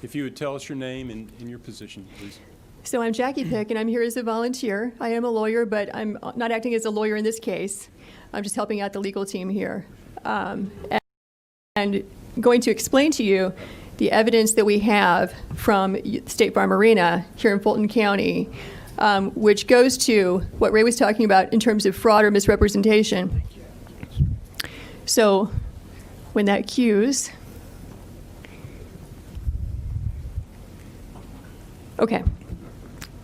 If you would tell us your name and your position, please. So I'm Jackie Pick, and I'm here as a volunteer. I am a lawyer, but I'm not acting as a lawyer in this case. I'm just helping out the legal team here. And going to explain to you the evidence that we have from State Farm Arena here in Fulton County, which goes to what Ray was talking about in terms of fraud or misrepresentation. So when that cues, okay.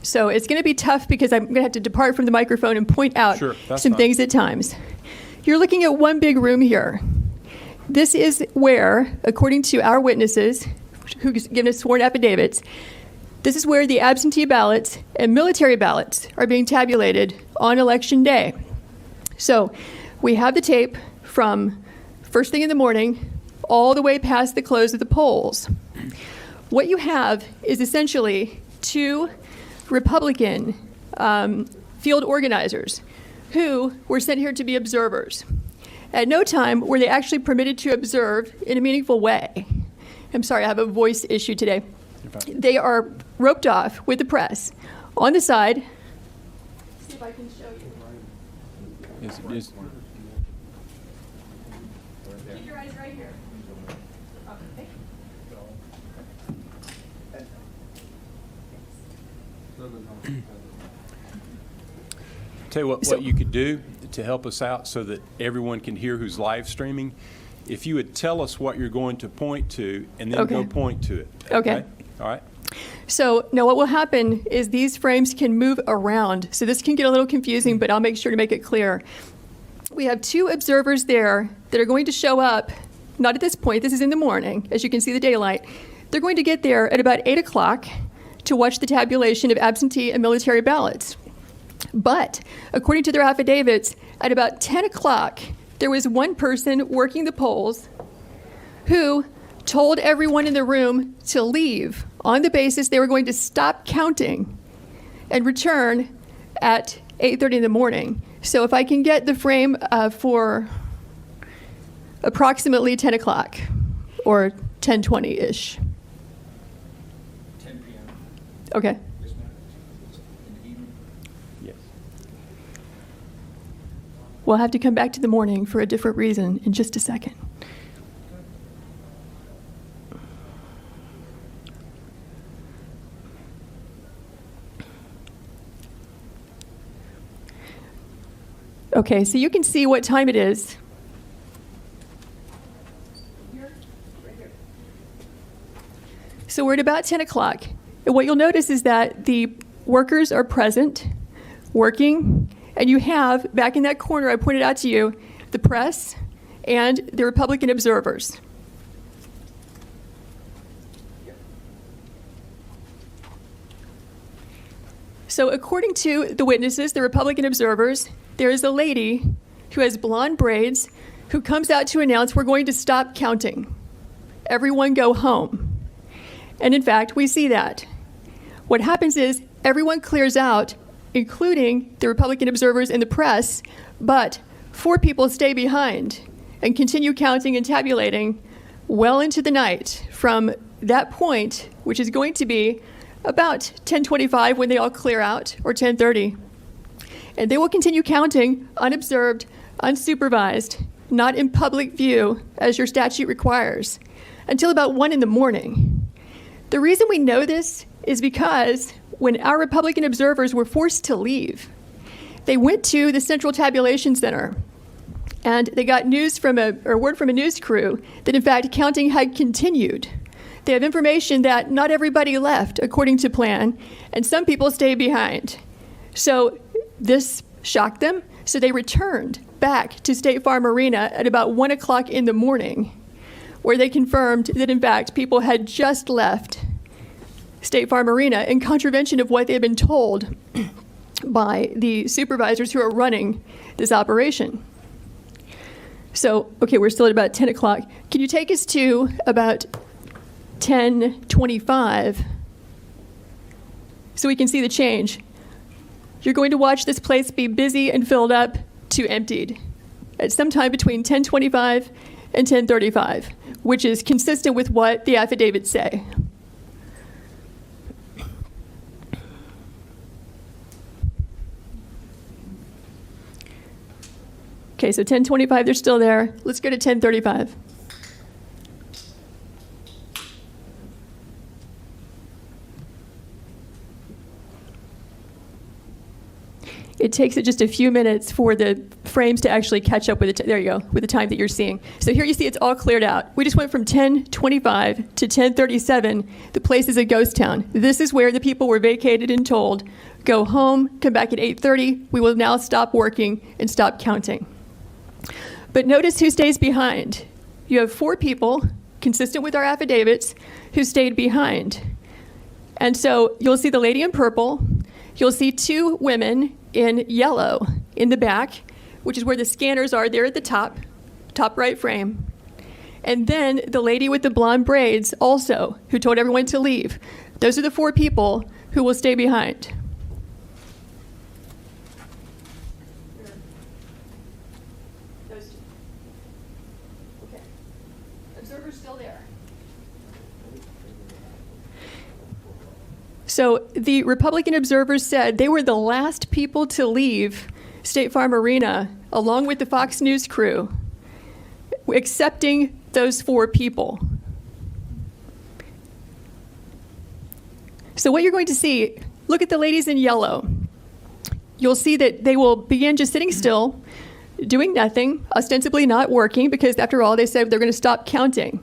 So it's going to be tough because I'm going to have to depart from the microphone and point out some things at times. You're looking at one big room here. This is where, according to our witnesses, who've given us sworn affidavits, this is where the absentee ballots and military ballots are being tabulated on election day. So we have the tape from first thing in the morning all the way past the close of the polls. What you have is essentially two Republican field organizers who were sent here to be observers. At no time were they actually permitted to observe in a meaningful way. I'm sorry, I have a voice issue today. They are roped off with the press on the side. See if I can show you. Keep your eyes right here. Okay. Tell you what you could do to help us out so that everyone can hear who's live streaming. If you would tell us what you're going to point to and then go point to it. Okay. All right. So now what will happen is these frames can move around. So this can get a little confusing, but I'll make sure to make it clear. We have two observers there that are going to show up, not at this point, this is in the morning, as you can see the daylight. They're going to get there at about 8 o'clock to watch the tabulation of absentee and military ballots. But according to their affidavits, at about 10 o'clock, there was one person working the polls who told everyone in the room to leave on the basis they were going to stop counting and return at 8:30 in the morning. So if I can get the frame for approximately 10 o'clock or 10:20-ish. 10 p.m. Okay. Yes. We'll have to come back to the morning for a different reason in just a second. Okay, so you can see what time it is. So we're at about 10 o'clock. And what you'll notice is that the workers are present, working, and you have, back in that corner I pointed out to you, the press and the Republican observers. So according to the witnesses, the Republican observers, there is a lady who has blonde braids who comes out to announce we're going to stop counting. Everyone go home. And in fact, we see that. What happens is everyone clears out, including the Republican observers and the press, but 4 people stay behind and continue counting and tabulating well into the night from that point, which is going to be about 10:25 when they all clear out, or 10:30. And they will continue counting unobserved, unsupervised, not in public view, as your statute requires, until about 1 in the morning. The reason we know this is because when our Republican observers were forced to leave, they went to the Central Tabulation Center and they got news from word from a news crew that in fact counting had continued. They have information that not everybody left according to plan, and some people stayed behind. So this shocked them, so they returned back to State Farm Arena at about 1 o'clock in the morning, where they confirmed that in fact people had just left State Farm Arena in contravention of what they had been told by the supervisors who are running this operation. So, okay, we're still at about 10 o'clock. Can you take us to about 10:25 so we can see the change? You're going to watch this place be busy and filled up to emptied at some time between 10:25 and 10:35, which is consistent with what the affidavits say. Okay, so 1025, they're still there. Let's go to 1035. It takes it just a few minutes for the frames to actually catch up with there you go, with the time that you're seeing. So here you see it's all cleared out. We just went from 1025 to 1037. The place is a ghost town. This is where the people were vacated and told, go home, come back at 8:30. We will now stop working and stop counting. But notice who stays behind. You have 4 people, consistent with our affidavits, who stayed behind. And so you'll see the lady in purple. You'll see 2 women in yellow in the back, which is where the scanners are there at the top right frame. And then the lady with the blonde braids also, who told everyone to leave. Those are the 4 people who will stay behind. Those 2. Okay. Observer's still there. So the Republican observers said they were the last people to leave State Farm Arena, along with the Fox News crew, excepting those 4 people. So what you're going to see, look at the ladies in yellow. You'll see that they will begin just sitting still, doing nothing, ostensibly not working, because after all, they said they're going to stop counting.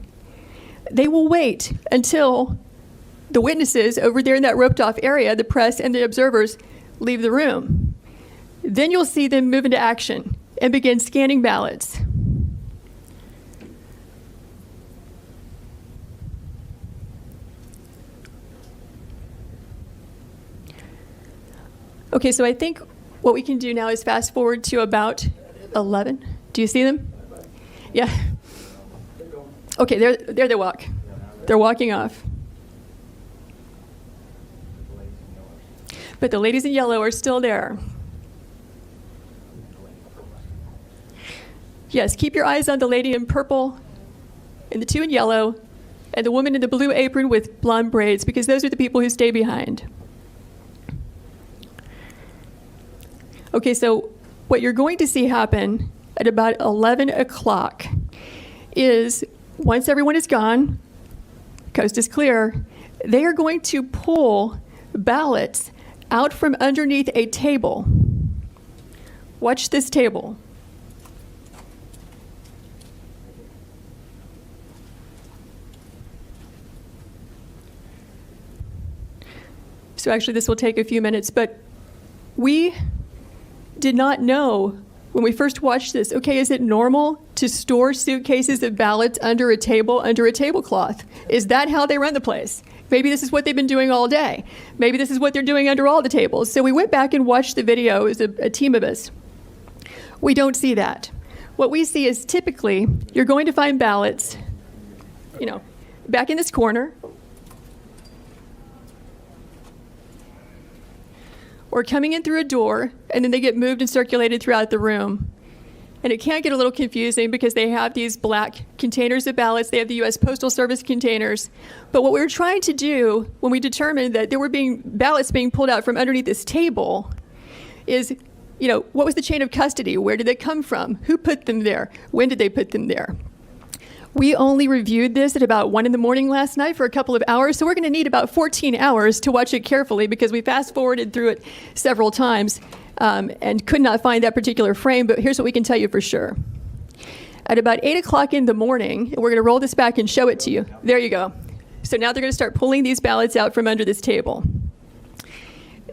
They will wait until the witnesses over there in that roped off area, the press and the observers, leave the room. Then you'll see them move into action and begin scanning ballots. Okay, so I think what we can do now is fast forward to about 11. Do you see them? Yeah. Okay, there they walk. They're walking off. But the ladies in yellow are still there. Yes, keep your eyes on the lady in purple and the 2 in yellow and the woman in the blue apron with blonde braids, because those are the people who stay behind. Okay, so what you're going to see happen at about 11 o'clock is once everyone is gone, coast is clear, they are going to pull ballots out from underneath a table. Watch this table. So actually this will take a few minutes, but we did not know when we first watched this, okay, is it normal to store suitcases of ballots under a tablecloth? Is that how they run the place? Maybe this is what they've been doing all day. Maybe this is what they're doing under all the tables. So we went back and watched the video as a team of us. We don't see that. What we see is typically you're going to find ballots, back in this corner, or coming in through a door, and then they get moved and circulated throughout the room. And it can get a little confusing because they have these black containers of ballots. They have the U.S. Postal Service containers. But what we were trying to do when we determined that there were ballots being pulled out from underneath this table is, what was the chain of custody? Where did they come from? Who put them there? When did they put them there? We only reviewed this at about 1 a.m. last night for a couple of hours, so we're going to need about 14 hours to watch it carefully because we fast-forwarded through it several times. And could not find that particular frame, but here's what we can tell you for sure. At about 8 o'clock in the morning, we're going to roll this back and show it to you. There you go. So now they're going to start pulling these ballots out from under this table.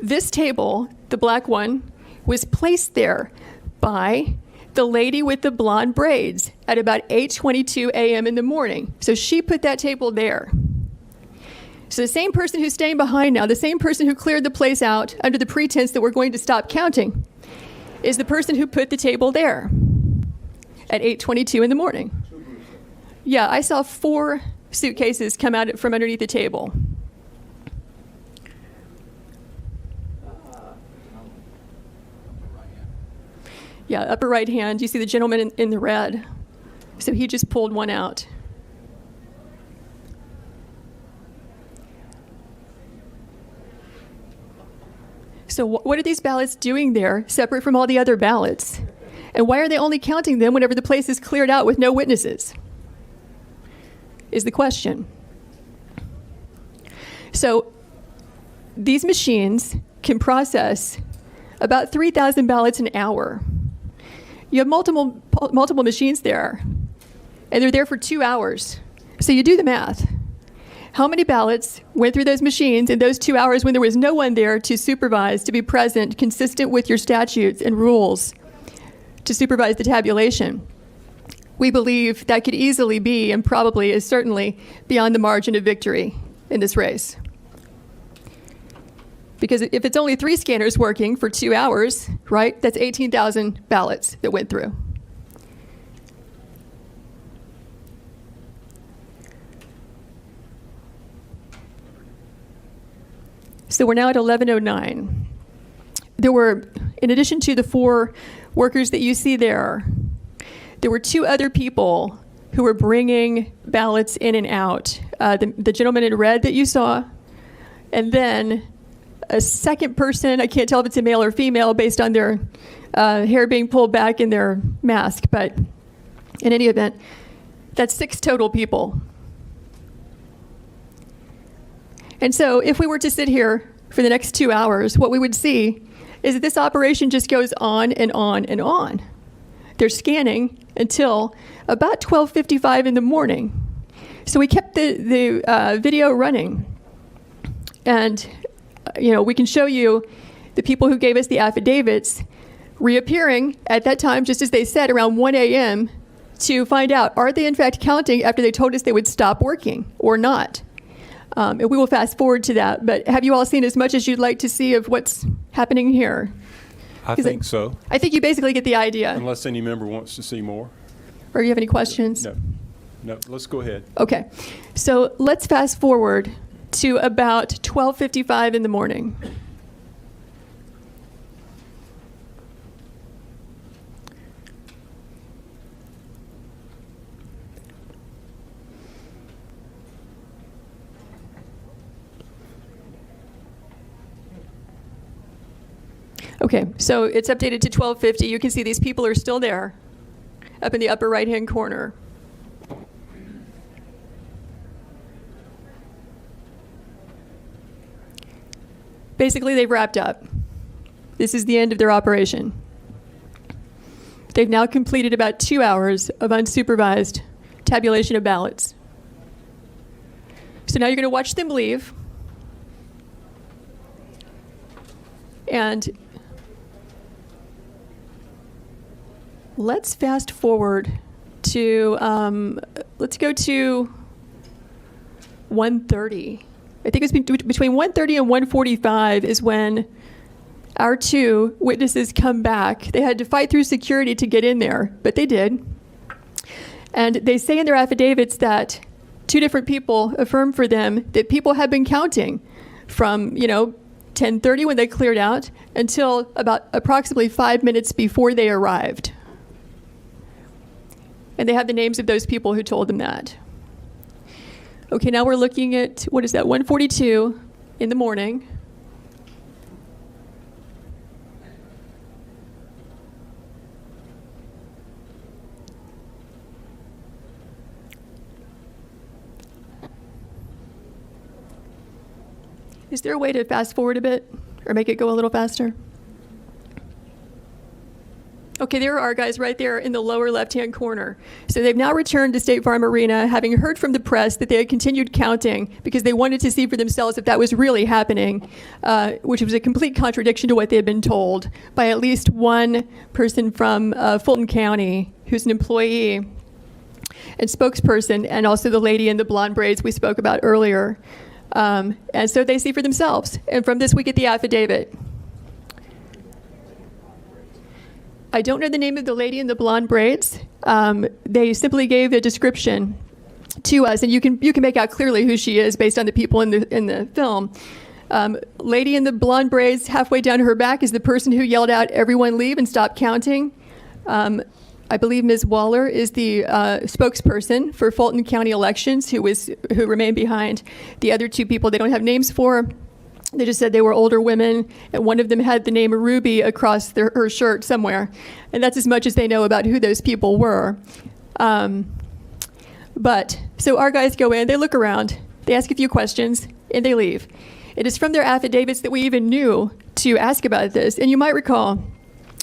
This table, the black one, was placed there by the lady with the blonde braids at about 8:22 a.m. in the morning. So she put that table there. So the same person who's staying behind now, the same person who cleared the place out under the pretense that we're going to stop counting, is the person who put the table there at 8:22 in the morning. Yeah, I saw 4 suitcases come out from underneath the table. Yeah, upper right hand, you see the gentleman in the red. So he just pulled one out. So what are these ballots doing there, separate from all the other ballots? And why are they only counting them whenever the place is cleared out with no witnesses? Is the question. So these machines can process about 3,000 ballots an hour. You have multiple machines there, and they're there for 2 hours. So you do the math. How many ballots went through those machines in those 2 hours when there was no one there to supervise, to be present, consistent with your statutes and rules, to supervise the tabulation? We believe that could easily be, and probably is certainly, beyond the margin of victory in this race. Because if it's only 3 scanners working for 2 hours, right, that's 18,000 ballots that went through. So we're now at 11:09. There were, in addition to the 4 workers that you see there were 2 other people who were bringing ballots in and out. The gentleman in red that you saw, and then a second person. I can't tell if it's a male or female based on their hair being pulled back in their mask, but in any event, that's 6 total people. And so if we were to sit here for the next 2 hours, what we would see is that this operation just goes on and on and on. They're scanning until about 12:55 in the morning. So we kept the video running. And, we can show you the people who gave us the affidavits reappearing at that time, just as they said, around 1 a.m. to find out, are they in fact counting after they told us they would stop working or not? And we will fast forward to that. But have you all seen as much as you'd like to see of what's happening here? I think so. I think you basically get the idea. Unless any member wants to see more. Or you have any questions? No, let's go ahead. Okay. So let's fast forward to about 12:55 in the morning. Okay, so it's updated to 12:50. You can see these people are still there, up in the upper right-hand corner. Basically, they've wrapped up. This is the end of their operation. They've now completed about 2 hours of unsupervised tabulation of ballots. So now you're going to watch them leave. And let's fast forward to, let's go to 1:30. I think it's between 1:30 and 1:45 is when our 2 witnesses come back. They had to fight through security to get in there, but they did. And they say in their affidavits that 2 different people affirmed for them that people had been counting from, 10:30 when they cleared out until about approximately 5 minutes before they arrived. And they have the names of those people who told them that. Okay, now we're looking at, 1:42 in the morning. Is there a way to fast forward a bit or make it go a little faster? Okay, there are guys right there in the lower left-hand corner. So they've now returned to State Farm Arena, having heard from the press that they had continued counting because they wanted to see for themselves if that was really happening, which was a complete contradiction to what they had been told by at least one person from Fulton County who's an employee and spokesperson, and also the lady in the blonde braids we spoke about earlier. And so they see for themselves. And from this, we get the affidavit. I don't know the name of the lady in the blonde braids. They simply gave a description to us, and you can make out clearly who she is based on the people in the film. Lady in the blonde braids, halfway down her back, is the person who yelled out, "Everyone leave and stop counting." I believe Ms. Waller is the spokesperson for Fulton County Elections, who remained behind. The other 2 people they don't have names for They just said they were older women, and one of them had the name Ruby across her shirt somewhere. And that's as much as they know about who those people were. So our guys go in, they look around, they ask a few questions, and they leave. It is from their affidavits that we even knew to ask about this. And you might recall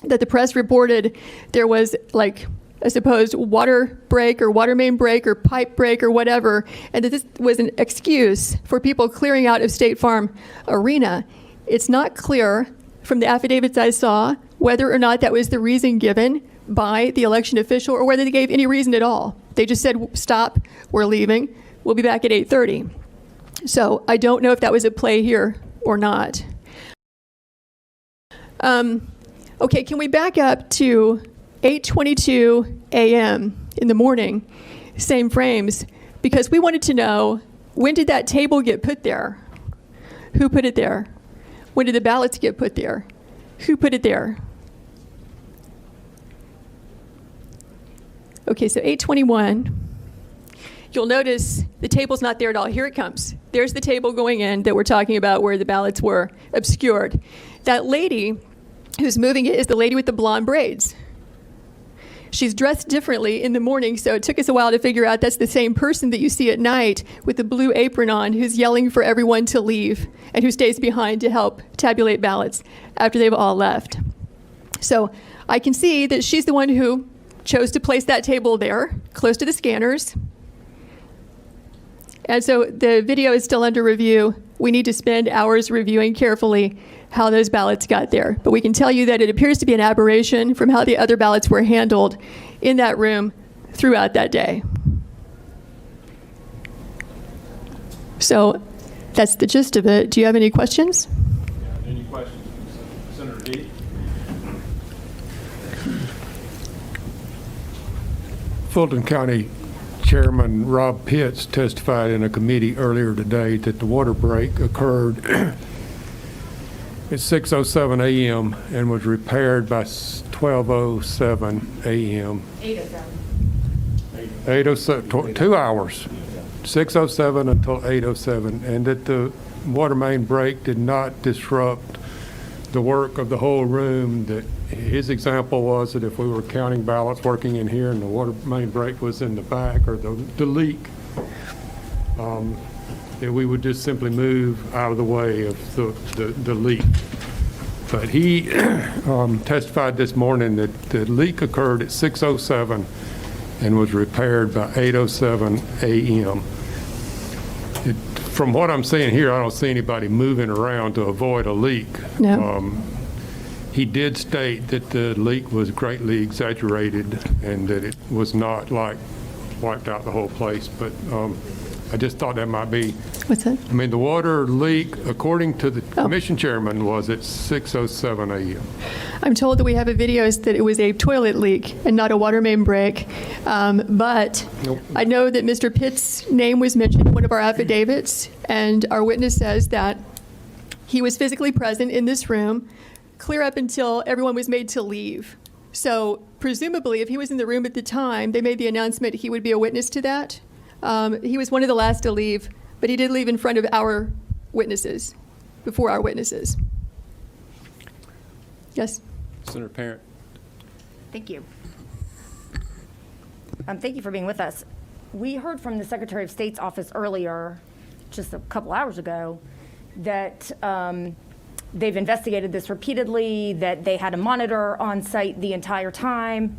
that the press reported there was like a supposed water break or water main break or pipe break or whatever, and that this was an excuse for people clearing out of State Farm Arena. It's not clear from the affidavits I saw whether or not that was the reason given by the election official or whether they gave any reason at all. They just said, stop, we're leaving, we'll be back at 8:30. So I don't know if that was at play here or not. Okay, can we back up to 8:22 a.m. in the morning, same frames, because we wanted to know, when did that table get put there? Who put it there? When did the ballots get put there? Who put it there? Okay, so 8:21. You'll notice the table's not there at all. Here it comes. There's the table going in that we're talking about where the ballots were obscured. That lady who's moving it is the lady with the blonde braids. She's dressed differently in the morning, so it took us a while to figure out that's the same person that you see at night with the blue apron on who's yelling for everyone to leave and who stays behind to help tabulate ballots after they've all left. So I can see that she's the one who chose to place that table there, close to the scanners. And so the video is still under review. We need to spend hours reviewing carefully how those ballots got there. But we can tell you that it appears to be an aberration from how the other ballots were handled in that room throughout that day. So that's the gist of it. Do you have any questions? Any questions? Senator D? Fulton County Chairman Rob Pitts testified in a committee earlier today that the water break occurred at 6:07 a.m. and was repaired by 12:07 a.m. 8:07, 2 hours, 6:07 until 8:07, and that the water main break did not disrupt the work of the whole room. That his example was that if we were counting ballots working in here and the water main break was in the back, or the leak, that we would just simply move out of the way of the leak. But he testified this morning that the leak occurred at 6:07 and was repaired by 8:07 a.m. From what I'm seeing here, I don't see anybody moving around to avoid a leak. No. He did state that the leak was greatly exaggerated and that it was not like wiped out the whole place, but I just thought that might be. What's that? I mean, the water leak, according to the commission chairman, was at 6:07 a.m. I'm told that we have a video that it was a toilet leak and not a water main break. But Nope. I know that Mr. Pitt's name was mentioned in one of our affidavits, and our witness says that he was physically present in this room clear up until everyone was made to leave. So presumably, if he was in the room at the time, they made the announcement he would be a witness to that. He was one of the last to leave, but he did leave in front of our witnesses, before our witnesses. Yes? Senator Parent? Thank you. Thank you for being with us. We heard from the Secretary of State's office earlier, just a couple hours ago, that they've investigated this repeatedly, that they had a monitor on site the entire time.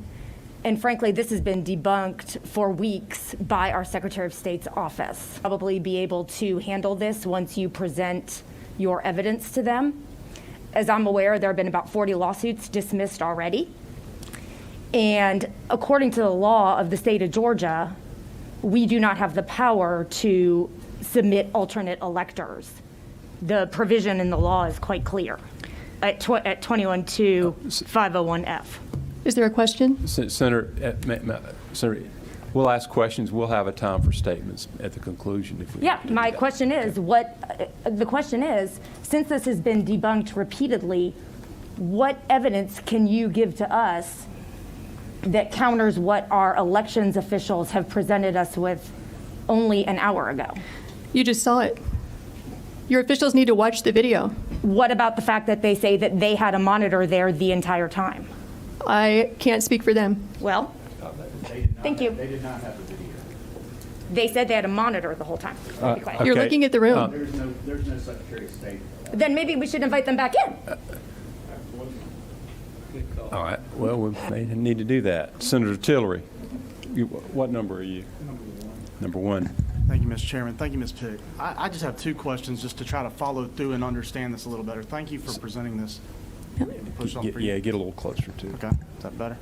And frankly, this has been debunked for weeks by our Secretary of State's office. Probably be able to handle this once you present your evidence to them. As I'm aware, there have been about 40 lawsuits dismissed already. And according to the law of the state of Georgia, we do not have the power to submit alternate electors. The provision in the law is quite clear at 21-501F. Is there a question? Senator, we'll ask questions. We'll have a time for statements at the conclusion. If we Yeah, do my that. question is, the question is, since this has been debunked repeatedly, what evidence can you give to us that counters what our elections officials have presented us with only an hour ago? You just saw it. Your officials need to watch the video. What about the fact that they say that they had a monitor there the entire time? I can't speak for them. Well, thank you. They did not have the video. They said they had a monitor the whole time. Be quiet. You're Okay. looking at the room. There's no Secretary of State. Then maybe we should invite them back in. All right, well, we may need to do that. Senator Tillery, what number are you? Number one. Thank you, Mr. Chairman. Thank you, Ms. Pick. I just have 2 questions just to try to follow through and understand this a little better. Thank you for presenting this. Push on for you. Yeah, get a little closer to it. Okay, is that better?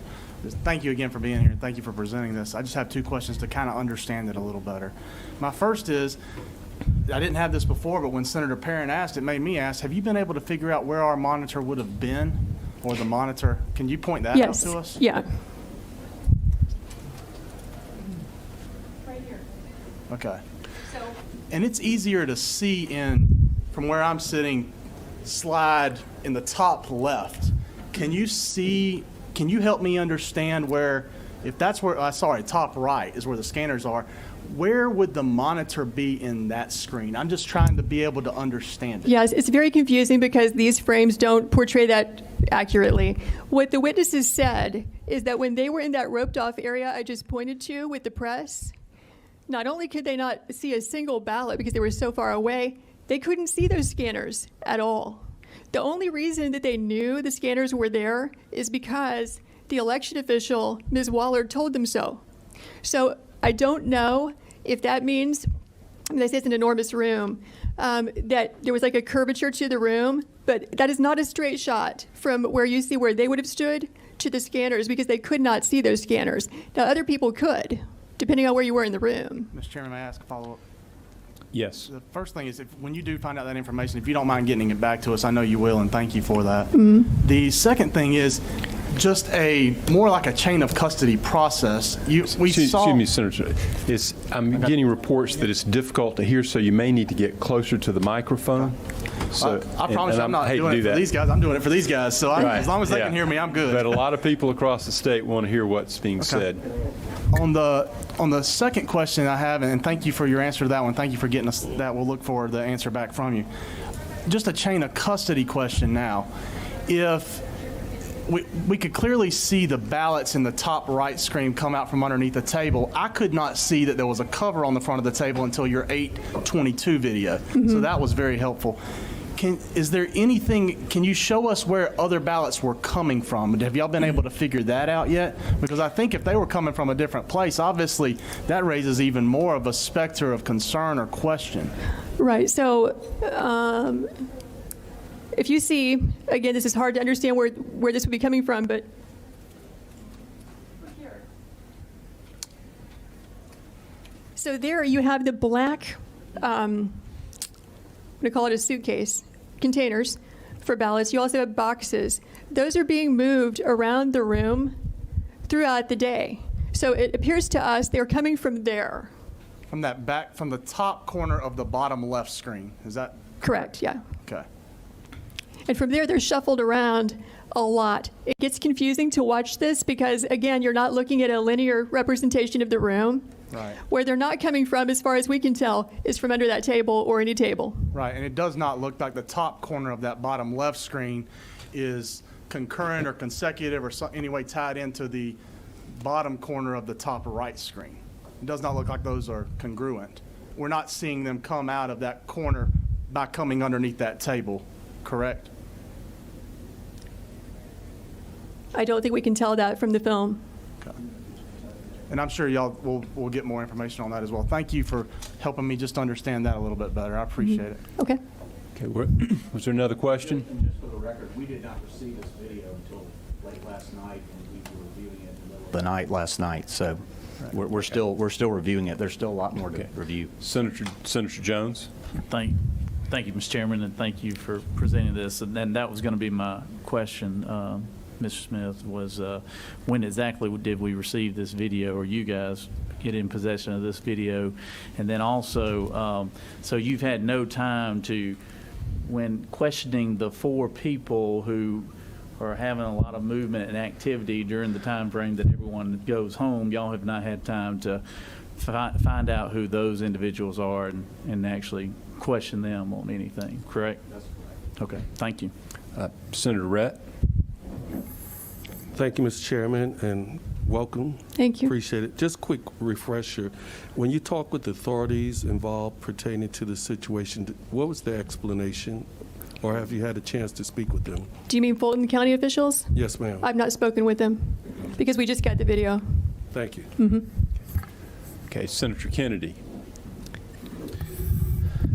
Thank you again for being here. Thank you for presenting this. I just have 2 questions to kind of understand it a little better. My first is, I didn't have this before, but when Senator Perrin asked, it made me ask, have you been able to figure out where our monitor would have been? Or the monitor, can you point that out Yes. to us? Yeah. Okay. And it's easier to see from where I'm sitting, slide in the top left. Can you help me understand where, if that's where, top right is where the scanners are, where would the monitor be in that screen? I'm just trying to be able to understand it. Yes, it's very confusing because these frames don't portray that accurately. What the witnesses said is that when they were in that roped off area I just pointed to with the press, not only could they not see a single ballot because they were so far away, they couldn't see those scanners at all. The only reason that they knew the scanners were there is because the election official, Ms. Waller, told them so. So I don't know if that means, they say it's an enormous room, that there was like a curvature to the room, but that is not a straight shot from where you see where they would have stood to the scanners because they could not see those scanners. Now, other people could, depending on where you were in the room. Mr. Chairman, may I ask a follow-up? Yes. The first thing is, when you do find out that information, if you don't mind getting it back to us, I know you will, and thank you for that. The second thing is just more like a chain of custody process. Excuse me, Senator. I'm getting reports that it's difficult to hear, so you may need to get closer to the microphone. So, I promise I'm not doing it for these guys. I'm doing it for these guys. So as long as they can hear me, I'm good. But a lot of people across the state want to hear what's being said. On the second question I have, and thank you for your answer to that one. Thank you for getting us that. We'll look for the answer back from you. Just a chain of custody question now. If we could clearly see the ballots in the top right screen come out from underneath the table, I could not see that there was a cover on the front of the table until your 8:22 video. So that was very helpful. Is there anything, can you show us where other ballots were coming from? Have y'all been able to figure that out yet? Because I think if they were coming from a different place, obviously that raises even more of a specter of concern or question. Right, so if you see, again, this is hard to understand where this would be coming from, but so there you have the black, I'm going to call it a suitcase, containers for ballots. You also have boxes. Those are being moved around the room throughout the day. So it appears to us they're coming from there. From the top corner of the bottom left screen, is that? Correct, yeah. Okay. And from there, they're shuffled around a lot. It gets confusing to watch this because, again, you're not looking at a linear representation of the room. Right. Where they're not coming from, as far as we can tell, is from under that table or any table. Right, and it does not look like the top corner of that bottom left screen is concurrent or consecutive or any way tied into the bottom corner of the top right screen. It does not look like those are congruent. We're not seeing them come out of that corner by coming underneath that table, correct? I don't think we can tell that from the film. Okay. And I'm sure y'all will get more information on that as well. Thank you for helping me just understand that a little bit better. I appreciate it. Okay. Okay, was there another question? And just for the record, we did not receive this video until late last night, and we were reviewing it in the middle of the night last night. So we're still reviewing it. There's still a lot more to review. Senator Jones? Thank you, Mr. Chairman, and thank you for presenting this. And then that was going to be my question, Mr. Smith, was when exactly did we receive this video, or you guys get in possession of this video? And then also, so you've had no time to, when questioning the 4 people who are having a lot of movement and activity during the time frame that everyone goes home, y'all have not had time to find out who those individuals are and actually question them on anything, correct? That's correct. Okay, thank you. Senator Rett? Thank you, Mr. Chairman, and welcome. Thank you. Appreciate it. Just quick refresher. When you talk with the authorities involved pertaining to the situation, what was their explanation? Or have you had a chance to speak with them? Do you mean Fulton County officials? Yes, ma'am. I've not spoken with them because we just got the video. Thank you. Okay, Senator Kennedy.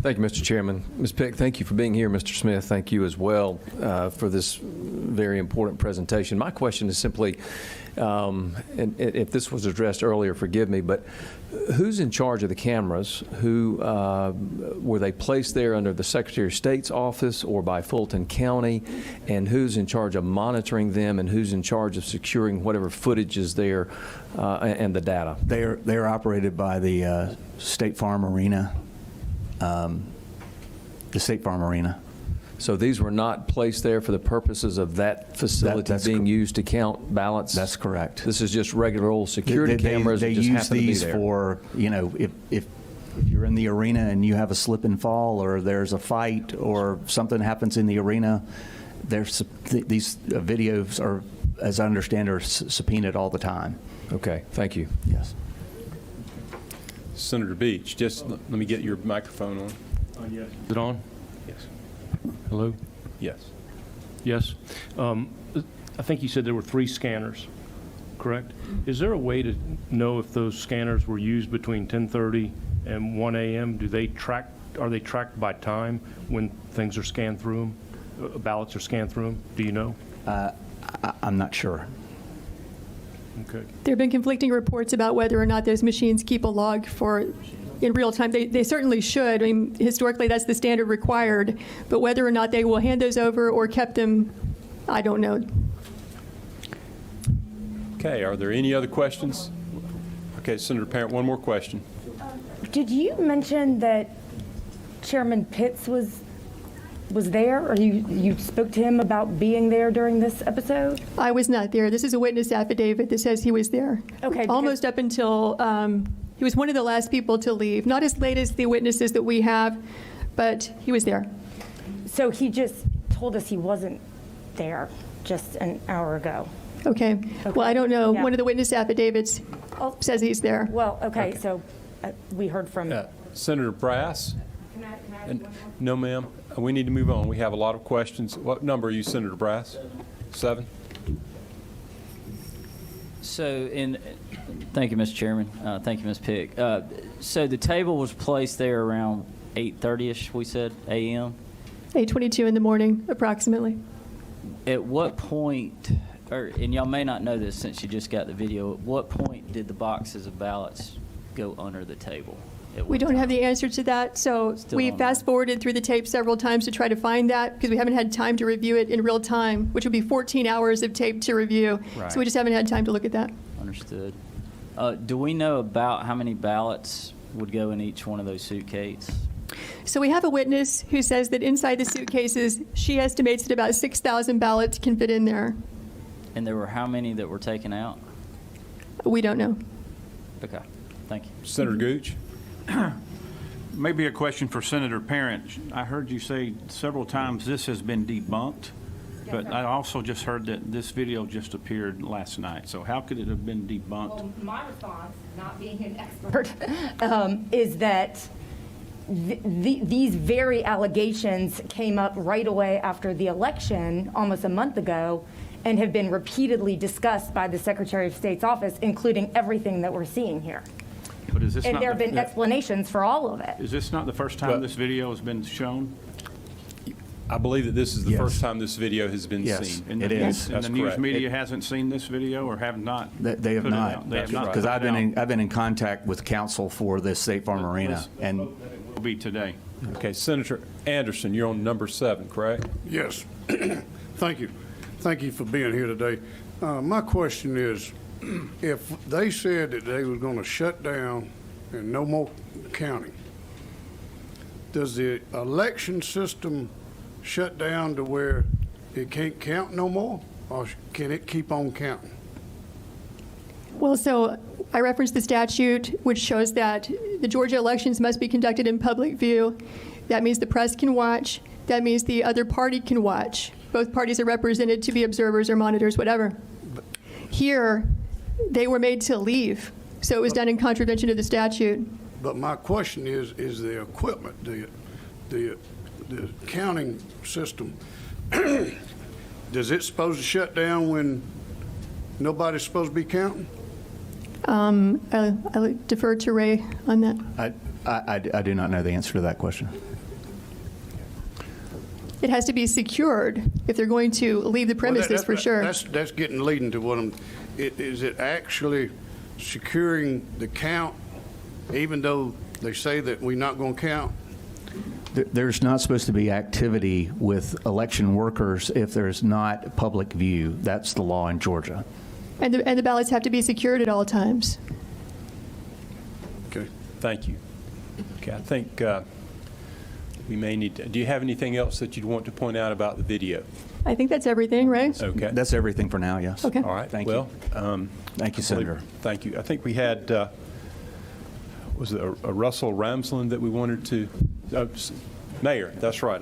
Thank you, Mr. Chairman. Ms. Pick, thank you for being here. Mr. Smith, thank you as well for this very important presentation. My question is simply, and if this was addressed earlier, forgive me, but who's in charge of the cameras? Who were they placed there under the Secretary of State's office or by Fulton County? And who's in charge of monitoring them, and who's in charge of securing whatever footage is there and the data? They're operated by the State Farm Arena. The State Farm Arena. So these were not placed there for the purposes of that facility That's being used to count ballots? That's correct. This is just regular old security cameras They that just use happen to be these there? for, you know, if you're in the arena and you have a slip and fall, or there's a fight, or something happens in the arena, these videos are, as I understand, are subpoenaed all the time. Okay, thank you. Yes. Senator Beach, just let me get your microphone on. Yes. Is it on? Yes. Hello? Yes. Yes. I think you said there were 3 scanners, correct? Is there a way to know if those scanners were used between 10:30 and 1 a.m.? Are they tracked by time when things are scanned through them, ballots are scanned through them? Do you know? I'm not sure. Okay. There have been conflicting reports about whether or not those machines keep a log in real time. They certainly should. I mean, historically, that's the standard required. But whether or not they will hand those over or kept them, I don't know. Okay, are there any other questions? Okay, Senator Parent, one more question. Did you mention that Chairman Pitts was there, or you spoke to him about being there during this episode? I was not there. This is a witness affidavit that says he was there. Okay, Almost up until, he was one of the last people to leave. Not as late as the witnesses that we have, but he was there. So he just told us he wasn't there just an hour ago. Okay. Well, I don't know. Yeah. One of the witness affidavits says he's there. Well, okay, so we heard from. Senator Brass? Can I ask And, one more? no, ma'am. We need to move on. We have a lot of questions. What number are you, Senator Brass? 7? So, thank you, Mr. Chairman. Thank you, Ms. Pick. So the table was placed there around 8:30ish, we said, a.m. 8:22 in the morning, approximately. At what point, and y'all may not know this since you just got the video, at what point did the boxes of ballots go under the table? We don't have the answer to that, so we fast-forwarded through the tape several times to try to find that, because we haven't had time to review it in real time, which would be 14 hours of tape to review. Right. So we just haven't had time to look at that. Understood. Do we know about how many ballots would go in each one of those suitcases? So we have a witness who says that inside the suitcases, she estimates that about 6,000 ballots can fit in there. And there were how many that were taken out? We don't know. Okay, thank you. Senator Gooch? Maybe a question for Senator Parent. I heard you say several times this has been debunked, but I also just heard that this video just appeared last night. So how could it have been debunked? Well, my response, not being an expert, is that these very allegations came up right away after the election, almost a month ago, and have been repeatedly discussed by the Secretary of State's office, including everything that we're seeing here. But is this And not there have been explanations for all of it. Is this not the first time this video has been shown? I believe that this is the Yes. first time this video has been Yes. seen. And It is. And That's the news correct. media hasn't seen this video or have not? They have put it not. out? They have not. Because put I've it out. been in contact with counsel for the State Farm Arena, and Will be today. Okay, Senator Anderson, you're on number 7, correct? Yes. Thank you. Thank you for being here today. My question is, if they said that they were going to shut down and no more counting, does the election system shut down to where it can't count no more, or can it keep on counting? Well, so I referenced the statute, which shows that the Georgia elections must be conducted in public view. That means the press can watch. That means the other party can watch. Both parties are represented to be observers or monitors, whatever. Here, they were made to leave, so it was done in contravention of the statute. But my question is the equipment, the counting system, does it supposed to shut down when nobody's supposed to be counting? I'll defer to Ray on that. I do not know the answer to that question. It has to be secured if they're going to leave the premises, for sure. That's getting leading to what is it actually securing the count, even though they say that we're not going to count? There's not supposed to be activity with election workers if there's not public view. That's the law in Georgia. And the ballots have to be secured at all times. Okay. Thank you. Okay, I think we may need to, do you have anything else that you'd want to point out about the video? I think that's everything, right? Okay. That's everything for now, yes. Okay. All right. Thank you. Well, Thank you, Senator. Thank you. I think we had, was it a Russell Ramsland that we wanted to, Mayor, that's right.